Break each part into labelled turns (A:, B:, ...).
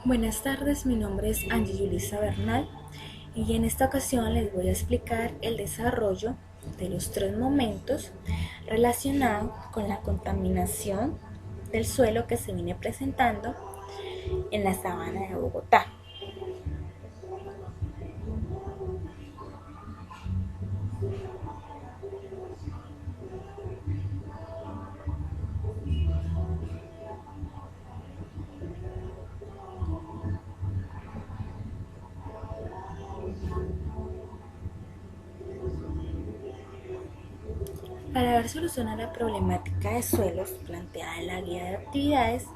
A: Buenas tardes, mi nombre es Angie Yulisa Bernal y en esta ocasión les voy a explicar el desarrollo de los tres momentos relacionados con la contaminación del suelo que se viene presentando en la sabana de Bogotá. Para dar solución a la problemática de suelos planteada en la guía de actividades,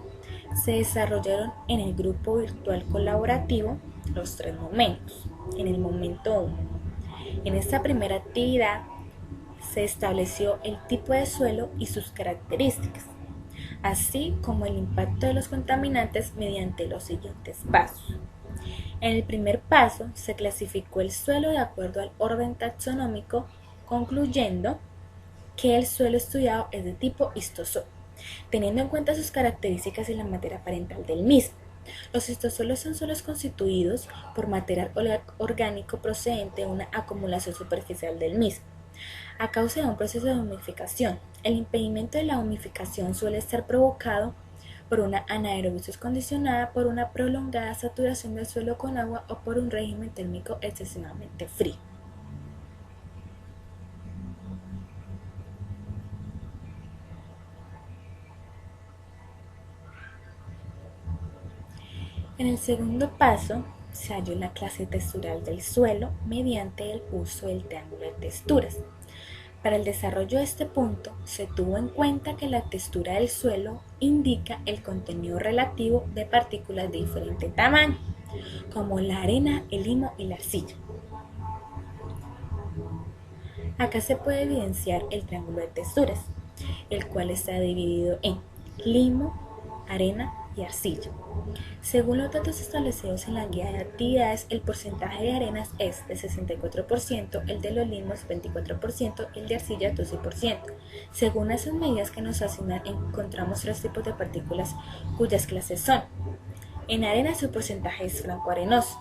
A: se desarrollaron en el grupo virtual colaborativo los tres momentos. En el momento 1, en esta primera actividad se estableció el tipo de suelo y sus características, así como el impacto de los contaminantes mediante los siguientes pasos. En el primer paso se clasificó el suelo de acuerdo al orden taxonómico, concluyendo que el suelo estudiado es de tipo histosol, teniendo en cuenta sus características y la materia parental del mismo. Los histosolos son suelos constituidos por material orgánico procedente de una acumulación superficial del mismo, a causa de un proceso de humidificación. El impedimento de la humidificación suele estar provocado por una anaerobisis condicionada por una prolongada saturación del suelo con agua o por un régimen térmico excesivamente frío. En el segundo paso, se halló la clase textural del suelo mediante el uso del triángulo de texturas. Para el desarrollo de este punto, se tuvo en cuenta que la textura del suelo indica el contenido relativo de partículas de diferente tamaño, como la arena, el limo y la arcilla. Acá se puede evidenciar el triángulo de texturas, el cual está dividido en limo, arena y arcilla. Según los datos establecidos en la guía de actividades, el porcentaje de arenas es de 64%, el de los limos 24% y el de arcilla 12%. Según esas medidas que nos asignan, encontramos tres tipos de partículas cuyas clases son: en arena su porcentaje es franco-arenoso,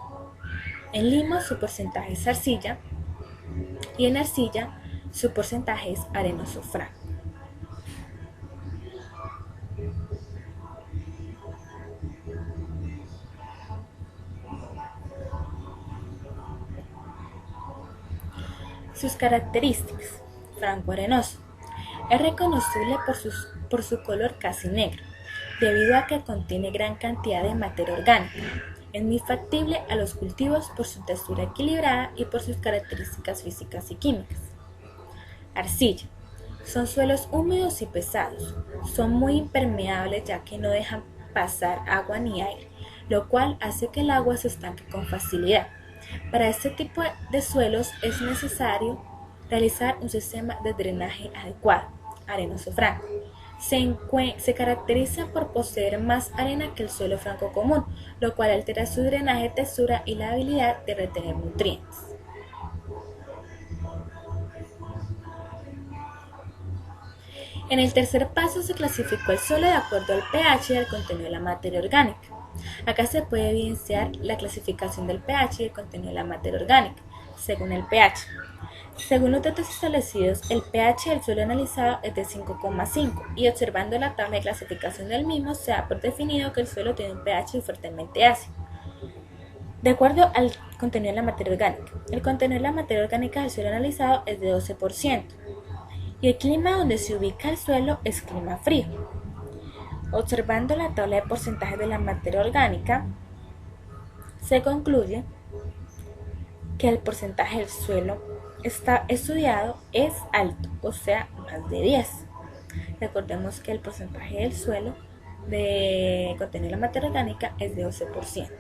A: en limo su porcentaje es arcilla y en arcilla su porcentaje es arenoso franco. Sus características: franco-arenoso. Es reconocible por su color casi negro, debido a que contiene gran cantidad de materia orgánica. Es muy factible a los cultivos por su textura equilibrada y por sus características físicas y químicas. Arcilla. Son suelos húmedos y pesados. Son muy impermeables ya que no dejan pasar agua ni aire, lo cual hace que el agua se estanque con facilidad. Para este tipo de suelos es necesario realizar un sistema de drenaje adecuado. Arenoso franco. Se caracteriza por poseer más arena que el suelo franco común, lo cual altera su drenaje, textura y la habilidad de retener nutrientes. En el tercer paso se clasificó el suelo de acuerdo al pH y al contenido de la materia orgánica. Acá se puede evidenciar la clasificación del pH y el contenido de la materia orgánica, según el pH. Según los datos establecidos, el pH del suelo analizado es de 5,5 y observando la tabla de clasificación del mismo se da por definido que el suelo tiene un pH fuertemente ácido. De acuerdo al contenido de la materia orgánica, el contenido de la materia orgánica del suelo analizado es de 12% y el clima donde se ubica el suelo es clima frío. Observando la tabla de porcentajes de la materia orgánica, se concluye que el porcentaje del suelo estudiado es alto, o sea, más de 10. Recordemos que el porcentaje del suelo de contenido de la materia orgánica es de 12%.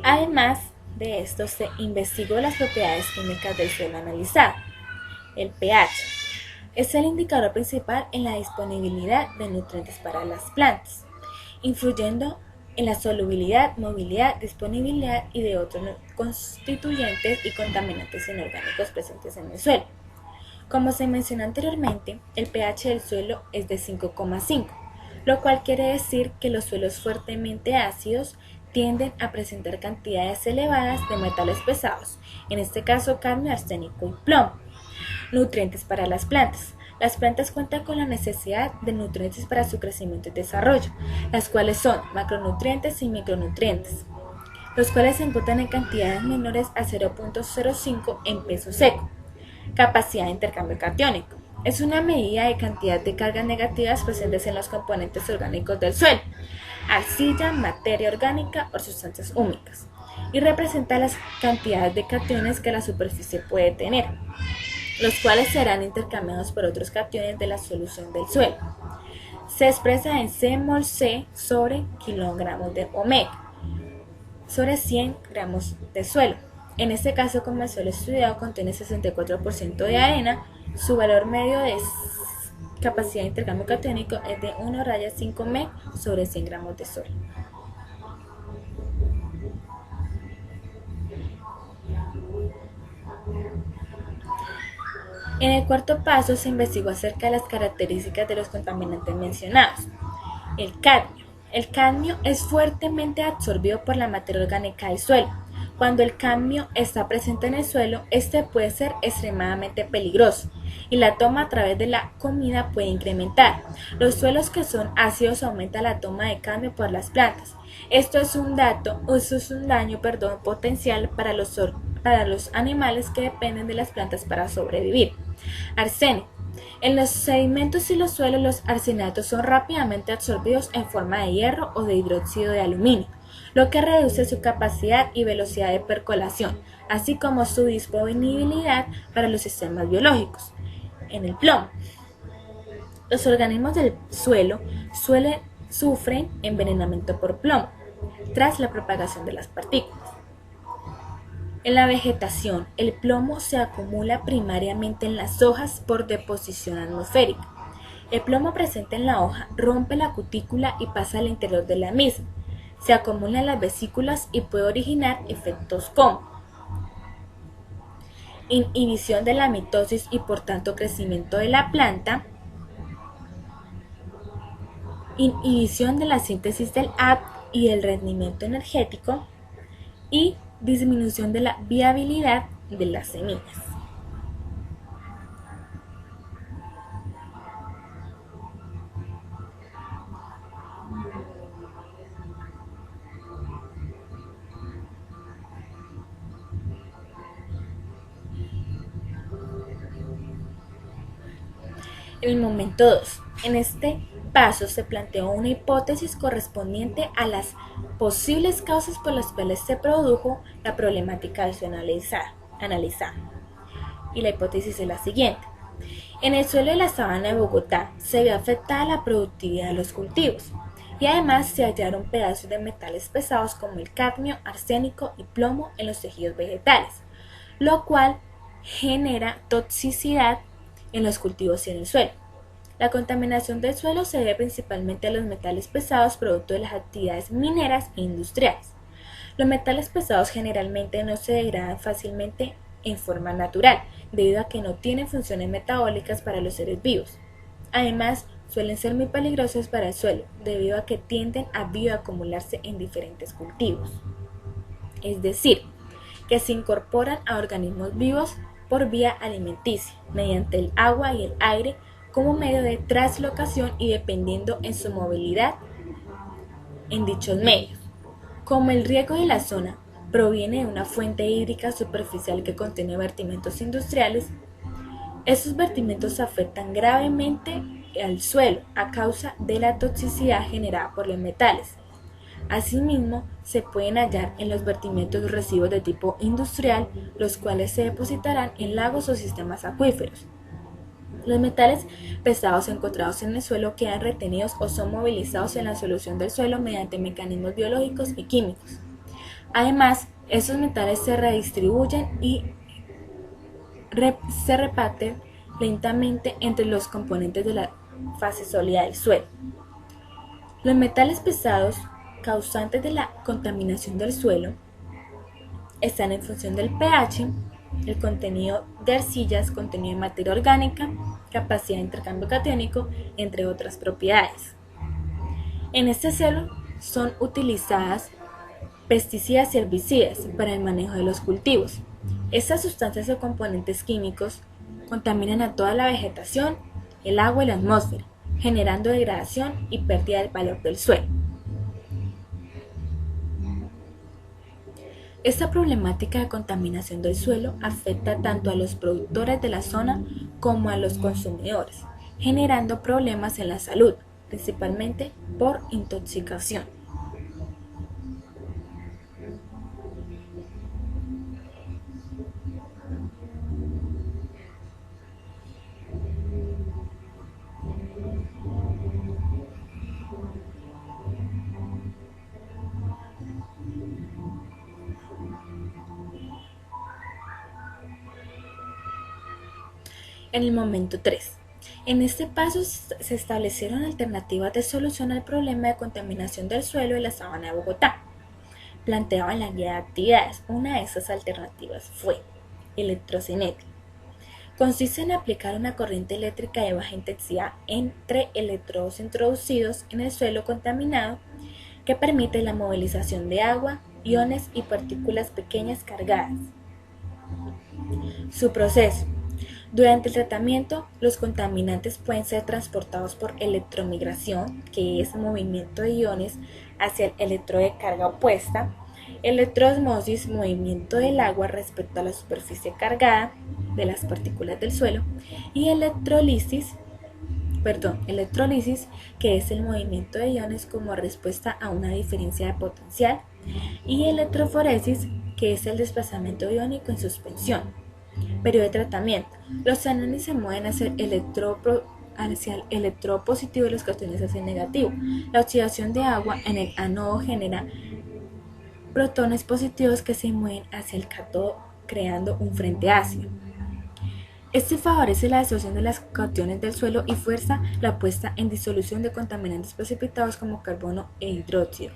A: Además de esto, se investigó las propiedades químicas del suelo analizado. El pH es el indicador principal en la disponibilidad de nutrientes para las plantas, influyendo en la solubilidad, movilidad, disponibilidad y de otros constituyentes y contaminantes inorgánicos presentes en el suelo. Como se mencionó anteriormente, el pH del suelo es de 5,5, lo cual quiere decir que los suelos fuertemente ácidos tienden a presentar cantidades elevadas de metales pesados, en este caso cadmio, arsénico y plomo. Nutrientes para las plantas. Las plantas cuentan con la necesidad de nutrientes para su crecimiento y desarrollo, las cuales son macronutrientes y micronutrientes, los cuales se encuentran en cantidades menores a 0,05 en peso seco. Capacidad de intercambio catiónico. Es una medida de cantidad de cargas negativas presentes en los componentes orgánicos del suelo, arcilla, materia orgánica o sustancias húmicas, y representa las cantidades de cationes que la superficie puede tener, los cuales serán intercambiados por otros cationes de la solución del suelo. Se expresa en C mol C sobre kilogramos de omega sobre 100 gramos de suelo. En este caso, como el suelo estudiado contiene 64% de arena, su valor medio de capacidad de intercambio catiónico es de 1,5 m sobre 100 gramos de suelo. En el cuarto paso se investigó acerca de las características de los contaminantes mencionados. El cadmio. El cadmio es fuertemente absorbido por la materia orgánica del suelo. Cuando el cadmio está presente en el suelo, este puede ser extremadamente peligroso y la toma a través de la comida puede incrementar. Los suelos que son ácidos aumenta la toma de cadmio por las plantas. Esto es un daño potencial para los animales que dependen de las plantas para sobrevivir. Arsénico. En los sedimentos y los suelos, los arsenatos son rápidamente absorbidos en forma de hierro o de hidróxido de aluminio, lo que reduce su capacidad y velocidad de percolación, así como su disponibilidad para los sistemas biológicos. En el plomo. Los organismos del suelo sufren envenenamiento por plomo tras la propagación de las partículas. En la vegetación, el plomo se acumula primariamente en las hojas por deposición atmosférica. El plomo presente en la hoja rompe la cutícula y pasa al interior de la misma. Se acumula en las vesículas y puede originar efectos como inhibición de la mitosis y por tanto crecimiento de la planta, inhibición de la síntesis del ATP y el rendimiento energético y disminución de la viabilidad de las semillas. En el momento 2. En este paso se planteó una hipótesis correspondiente a las posibles causas por las cuales se produjo la problemática analizada. Y la hipótesis es la siguiente. En el suelo de la sabana de Bogotá se vio afectada la productividad de los cultivos y además se hallaron pedazos de metales pesados como el cadmio, arsénico y plomo en los tejidos vegetales, lo cual genera toxicidad en los cultivos y en el suelo. La contaminación del suelo se debe principalmente a los metales pesados producto de las actividades mineras e industriales. Los metales pesados generalmente no se degradan fácilmente en forma natural, debido a que no tienen funciones metabólicas para los seres vivos. Además, suelen ser muy peligrosos para el suelo, debido a que tienden a bioacumularse en diferentes cultivos. Es decir, que se incorporan a organismos vivos por vía alimenticia, mediante el agua y el aire como medio de translocación y dependiendo en su movilidad en dichos medios. Como el riego de la zona proviene de una fuente hídrica superficial que contiene vertimientos industriales, esos vertimientos afectan gravemente al suelo a causa de la toxicidad generada por los metales. Asimismo, se pueden hallar en los vertimientos residuos de tipo industrial, los cuales se depositarán en lagos o sistemas acuíferos. Los metales pesados encontrados en el suelo quedan retenidos o son movilizados en la solución del suelo mediante mecanismos biológicos y químicos. Además, esos metales se redistribuyen y se reparten lentamente entre los componentes de la fase sólida del suelo. Los metales pesados causantes de la contaminación del suelo están en función del pH, el contenido de arcillas, contenido de materia orgánica, capacidad de intercambio catiónico, entre otras propiedades. En este suelo son utilizadas pesticidas y herbicidas para el manejo de los cultivos. Estas sustancias o componentes químicos contaminan a toda la vegetación, el agua y la atmósfera, generando degradación y pérdida del valor del suelo. Esta problemática de contaminación del suelo afecta tanto a los productores de la zona como a los consumidores, generando problemas en la salud, principalmente por intoxicación. En el momento 3. En este paso se establecieron alternativas de solución al problema de contaminación del suelo de la sabana de Bogotá. Planteaba en la guía de actividades. Una de esas alternativas fue electrocinética. Consiste en aplicar una corriente eléctrica de baja intensidad entre electrodos introducidos en el suelo contaminado que permite la movilización de agua, iones y partículas pequeñas cargadas. Su proceso. Durante el tratamiento, los contaminantes pueden ser transportados por electromigración, que es movimiento de iones hacia el electrodo de carga opuesta, electroosmosis, movimiento del agua respecto a la superficie cargada de las partículas del suelo, y electrólisis, que es el movimiento de iones como respuesta a una diferencia de potencial, y electroforesis, que es el desplazamiento iónico en suspensión. Periodo de tratamiento. Los anions se mueven hacia el electrodo positivo y los cationes hacia el negativo. La oxidación de agua en el ánodo genera protones positivos que se mueven hacia el cátodo creando un frente ácido. Este favorece la disolución de las cationes del suelo y fuerza la puesta en disolución de contaminantes precipitados como carbono e hidróxido.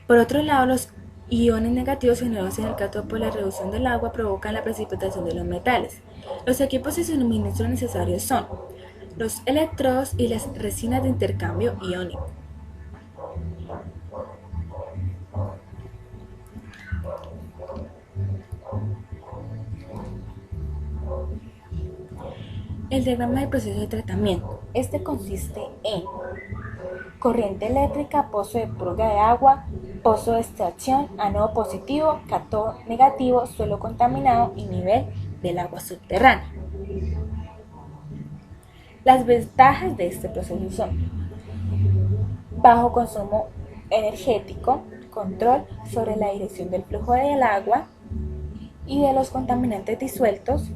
A: Por otro lado, los iones negativos generados en el cátodo por la reducción del agua provocan la precipitación de los metales. Los equipos de suministro necesarios son los electrodos y las resinas de intercambio iónico. El diagrama del proceso de tratamiento. Este consiste en corriente eléctrica, pozo de purga de agua, pozo de extracción, ánodo positivo, cátodo negativo, suelo contaminado y nivel del agua subterránea. Las ventajas de este proceso son bajo consumo energético, control sobre la dirección del flujo del agua y de los contaminantes disueltos,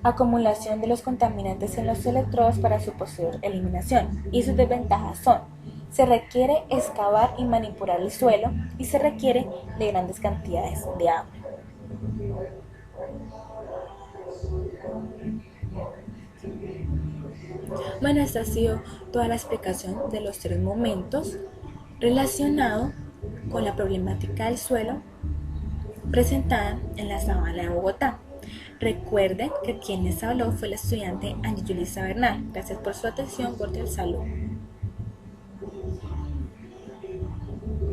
A: acumulación de los contaminantes en los electrodos para su posterior eliminación. Y sus desventajas son: se requiere excavar y manipular el suelo y se requiere de grandes cantidades de agua. Bueno, esta ha sido toda la explicación de los 3 momentos relacionados con la problemática del suelo presentada en la sabana de Bogotá. Recuerden que quien les habló fue la estudiante Angie Yulisa Bernal. Gracias por su atención, cordial salud.